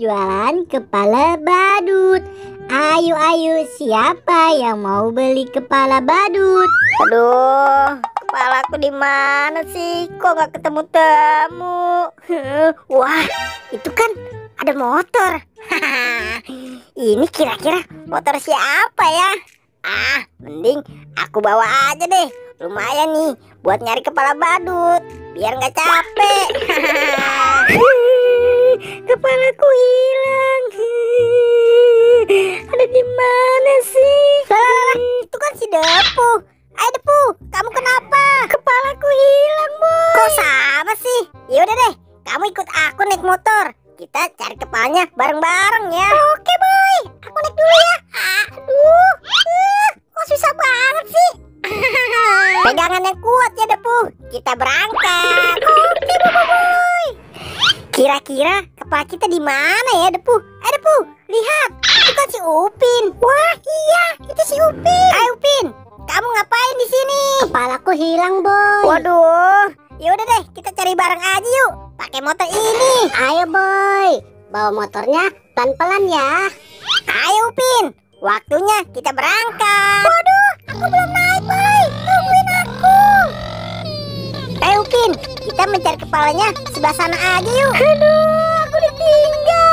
jualan kepala badut. Ayo, siapa yang mau beli kepala badut? Aduh, kepalaku di mana sih? Kok nggak ketemu-temu? Wah, itu kan ada motor. Ini kira-kira motor siapa ya? Mending aku bawa aja deh. Lumayan nih buat nyari kepala badut, biar nggak capek. Kepalaku hilang. Ada di mana sih? Itu kan si Depu. Ayo Depu, kamu kenapa? Kepalaku hilang, Boy. Kok sama sih? Yaudah deh, kamu ikut aku naik motor. Kita cari kepalanya bareng-bareng ya. Oke, Boy. Aku naik dulu ya. Aduh, kok susah banget sih? Pegangan yang kuat ya Depu. Kita berangkat. Oke, Boy. Kira-kira kepala kita di mana ya Depu? Depu, lihat. Itu kan si Upin. Wah, iya, itu si Upin. Ayo Upin, kamu ngapain di sini? Kepalaku hilang, Boy. Waduh, yaudah deh, kita cari bareng aja yuk. Pakai motor ini. Ayo, Boy. Bawa motornya pelan-pelan ya. Ayo Upin, waktunya kita berangkat. Waduh, aku belum naik, Boy. Tungguin aku. Ayo Upin, kita mencari kepalanya sebelah sana aja yuk. Aduh, aku ditinggal.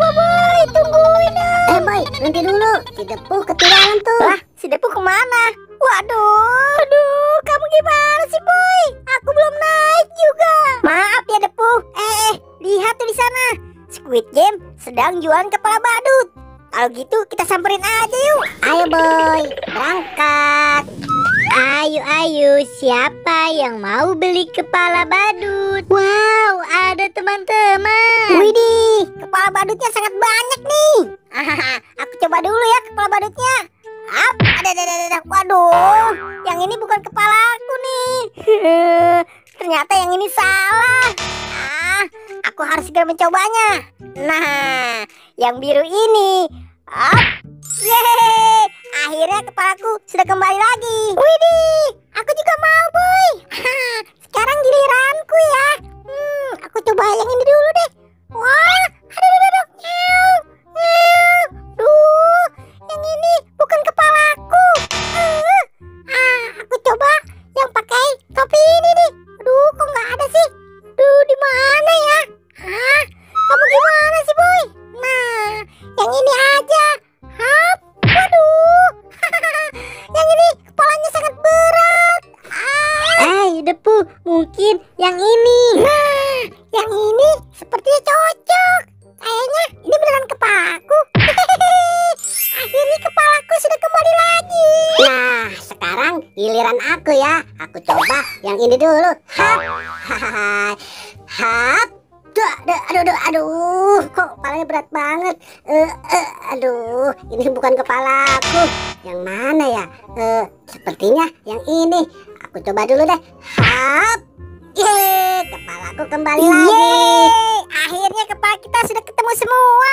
Boy, tungguin dong. Boy, nanti dulu. Si Depu ketinggalan tuh. Lah, si Depu kemana? Waduh, kamu gimana sih Boy? Aku belum naik juga. Maaf ya Depu. Lihat tuh di sana. Squid Game sedang jualan kepala badut. Kalau gitu kita samperin aja yuk. Ayo, Boy, berangkat. Ayo, siapa yang mau beli kepala badut? Wow, ada teman-teman. Widih, kepala badutnya sangat banyak nih. Aku coba dulu ya kepala badutnya. Ada. Waduh, yang ini bukan kepalaku nih. Ternyata yang ini salah. Aku harus segera mencobanya. Nah, yang biru ini. Yeay, akhirnya kepalaku sudah kembali lagi. Widih, aku juga mau Boy. Sekarang giliranku ya. Aku coba yang ini dulu deh. Wah, aduh. Duh, yang ini bukan kepalaku. Aku coba yang pakai topi ini nih. Aduh, kok nggak ada sih? Duh, di mana ya? Kamu gimana sih Boy? Nah, yang ini aja. Waduh, yang ini kepalanya sangat berat. Depu, mungkin yang ini. Nah, yang ini sepertinya cocok. Kayaknya ini beneran kepalaku. Akhirnya kepalaku sudah kembali lagi. Nah, sekarang giliran aku ya. Aku coba yang ini dulu. Aduh, kok kepalanya berat banget. Aduh, ini bukan kepalaku. Yang mana ya? Sepertinya yang ini. Aku coba dulu deh. Kepalaku kembali lagi. Akhirnya kepala kita sudah ketemu semua.